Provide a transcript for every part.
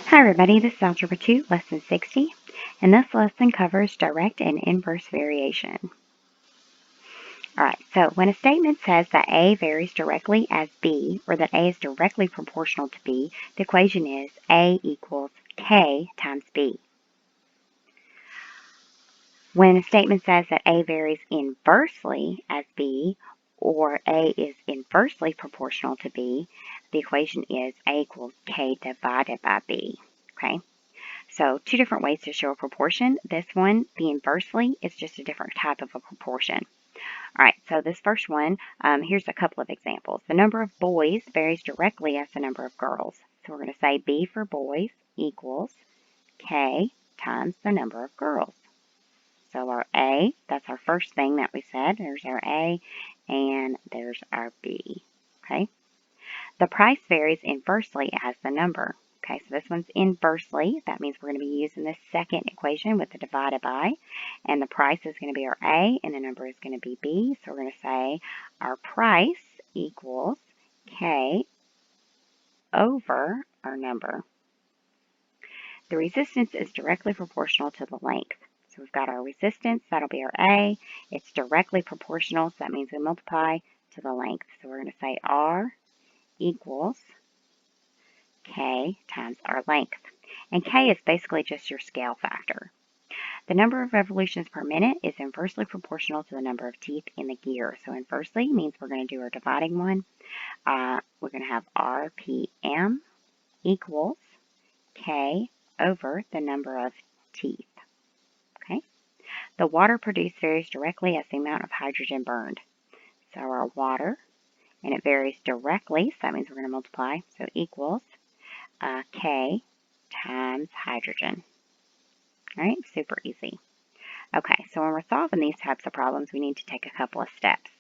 Hi everybody, this is Algebra 2, Lesson 60, and this lesson covers direct and inverse variation. Alright, so when a statement says that A varies directly as B, or that A is directly proportional to B, the equation is A equals K times B. When a statement says that A varies inversely as B, or A is inversely proportional to B, the equation is A equals K divided by B. Okay? So two different ways to show a proportion. This one, the inversely, is just a different type of a proportion. All right, so this first one, here's a couple of examples. The number of boys varies directly as the number of girls. So we're going to say B for boys equals K times the number of girls. So our A, that's our first thing that we said. There's our A, and there's our B. Okay. The price varies inversely as the number. Okay, so this one's inversely. That means we're going to be using this second equation with the divided by. And the price is going to be our A, and the number is going to be B. So we're going to say our price equals K over our number. The resistance is directly proportional to the length. So we've got our resistance, that'll be our A. It's directly proportional, so that means we multiply to the length. So we're going to say R equals K times our length. And K is basically just your scale factor. The number of revolutions per minute is inversely proportional to the number of teeth in the gear. So inversely means we're going to do our dividing one. We're going to have RPM equals K over the number of teeth. Okay. The water produced varies directly as the amount of hydrogen burned. So our water, and it varies directly, so that means we're going to multiply. So equals K times hydrogen. All right, super easy. Okay, so when we're solving these types of problems, we need to take a couple of steps.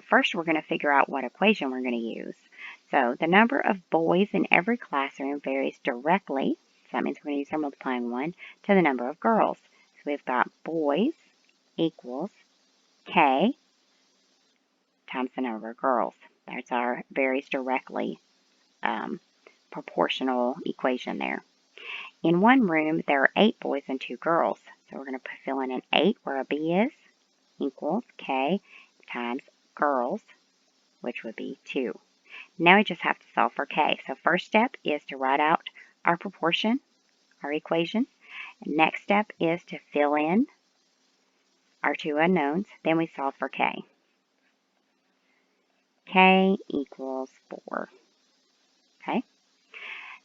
First, we're going to figure out what equation we're going to use. So the number of boys in every classroom varies directly, so that means we're going to use our multiplying one, to the number of girls. So we've got boys equals K times the number of girls. That's our varies directly proportional equation there. In one room, there are 8 boys and 2 girls. So we're going to fill in an 8 where a B is, equals K times girls, which would be 2. Now we just have to solve for K. So first step is to write out our proportion, our equation. Next step is to fill in our 2 unknowns. Then we solve for K. K equals 4. Okay.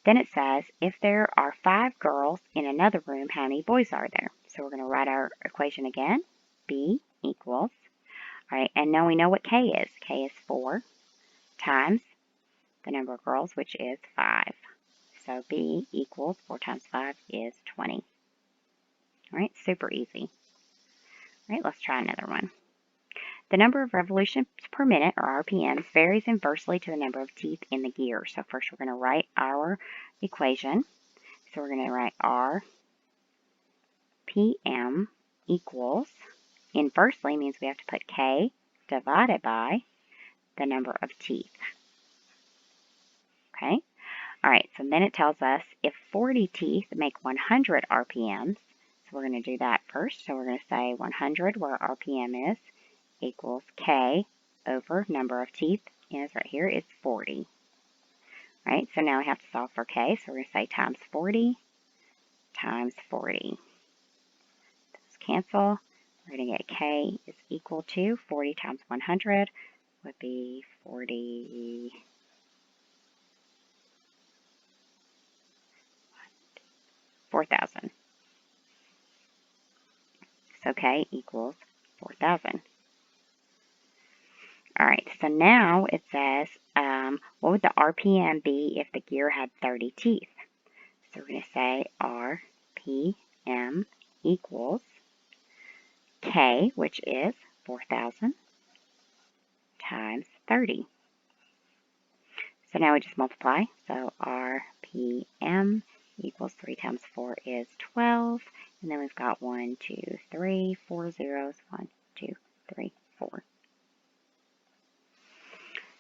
Then it says, if there are 5 girls in another room, how many boys are there? So we're going to write our equation again. B equals, all right, and now we know what K is. K is 4 times the number of girls, which is 5. So B equals 4 times 5 is 20. All right, super easy. All right, let's try another one. The number of revolutions per minute, or RPMs, varies inversely to the number of teeth in the gear. So first we're going to write our equation. So we're going to write RPM equals, inversely means we have to put K divided by the number of teeth. Okay? All right, so then it tells us if 40 teeth make 100 RPMs, so we're going to do that first. So we're going to say 100, where RPM is, equals K over number of teeth is right here, it's 40. All right, so now we have to solve for K, so we're going to say times 40 times 40. Those cancel. We're going to get K is equal to 40 times 100 would be 4,000. So K equals 4,000. All right, so now it says, what would the RPM be if the gear had 30 teeth? So we're going to say RPM equals K, which is 4,000, times 30. So now we just multiply. So RPM equals 3 times 4 is 12. And then we've got 1, 2, 3, 4 zeros. 1, 2, 3, 4.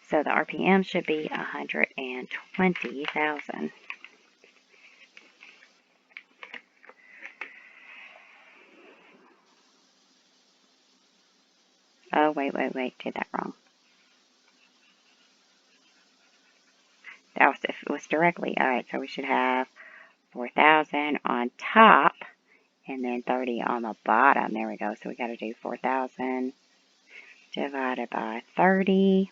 So the RPM should be 120,000. Oh, wait, did that wrong. That was if it was directly. All right, so we should have 4,000 on top and then 30 on the bottom. There we go. So we got to do 4,000 divided by 30.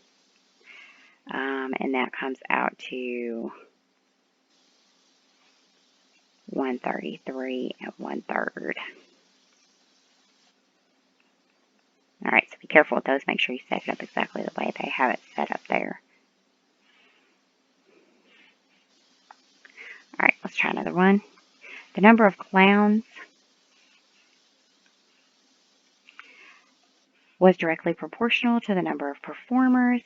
And that comes out to 133 1/3. All right, so be careful with those. Make sure you set it up exactly the way they have it set up there. All right, let's try another one. The number of clowns was directly proportional to the number of performers.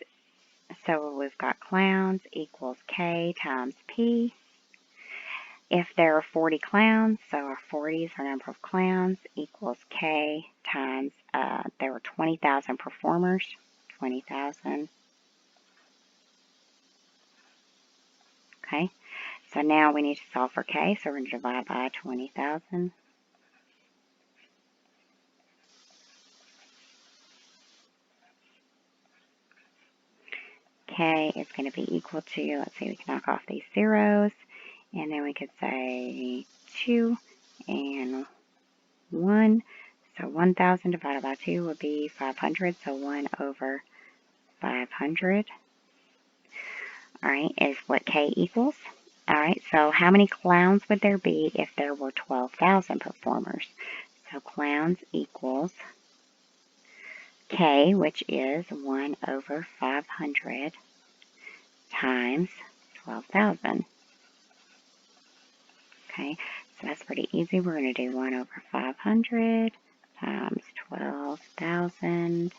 So we've got clowns equals K times P. If there are 40 clowns, so our 40 is our number of clowns, equals K times, there were 20,000 performers, 20,000. Okay, so now we need to solve for K, so we're going to divide by 20,000. K is going to be equal to, let's see, we can knock off these zeros, and then we could say 2 and 1. So 1,000 divided by 2 would be 500, so 1 over 500. All right, is what K equals. All right, so how many clowns would there be if there were 12,000 performers? So clowns equals K, which is 1 over 500 times 12,000. Okay, so that's pretty easy. We're going to do 1 over 500 times 12,000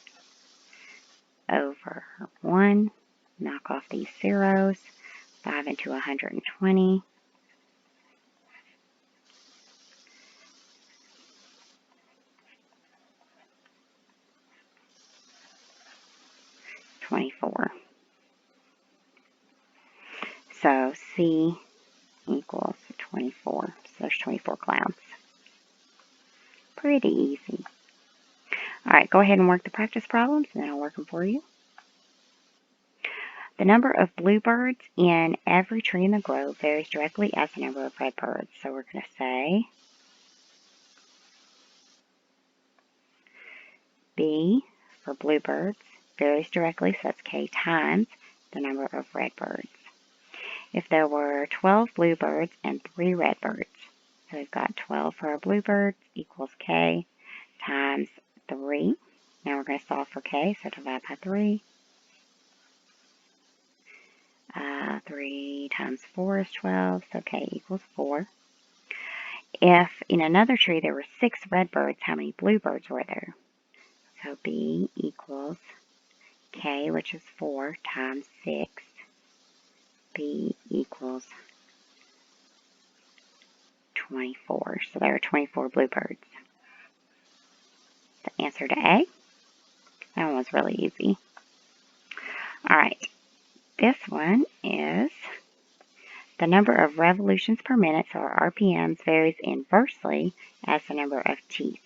over 1. Knock off these zeros. 5 into 120. 24. So C equals 24. So there's 24 clowns. Pretty easy. All right, go ahead and work the practice problems, and then I'll work them for you. The number of bluebirds in every tree in the grove varies directly as the number of red birds. So we're going to say B for bluebirds varies directly, so that's K times the number of red birds. If there were 12 bluebirds and 3 red birds, so we've got 12 for our bluebirds equals K times 3. Now we're going to solve for K, so divide by 3. 3 times 4 is 12, so K equals 4. If in another tree there were 6 red birds, how many bluebirds were there? So B equals K, which is 4, times 6. B equals 24. So there are 24 bluebirds. The answer to A. That one was really easy. All right. This one is the number of revolutions per minute, so our RPMs, varies inversely as the number of teeth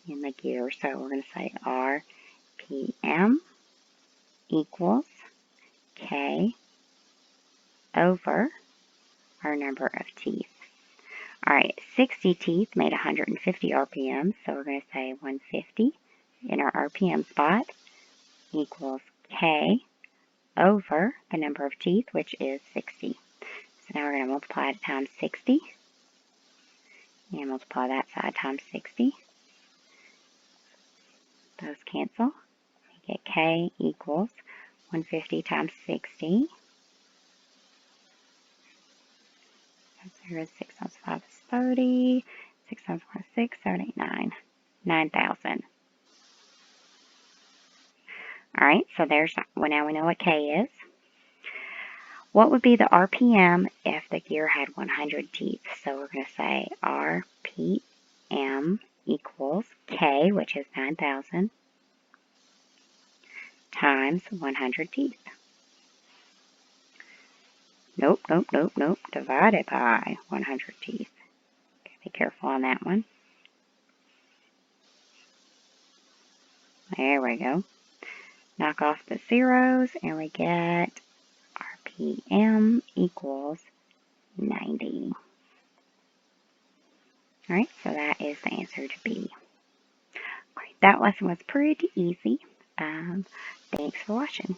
in the gear. So we're going to say RPM equals K over our number of teeth. All right, 60 teeth made 150 RPM, so we're going to say 150 in our RPM spot equals K over the number of teeth, which is 60. So now we're going to multiply it times 60, and multiply that side times 60. Those cancel. We get K equals 150 times 60. 0 is 6 times 5 is 30. 6 times 1 is 6, 7, 8, 9. 9,000. All right, so now we know what K is. What would be the RPM if the gear had 100 teeth? So we're going to say RPM equals K, which is 9,000, times 100 teeth. Nope. Divided by 100 teeth. Okay, be careful on that one. There we go. Knock off the zeros, and we get RPM equals 90. All right, so that is the answer to B. All right, that lesson was pretty easy. Thanks for watching.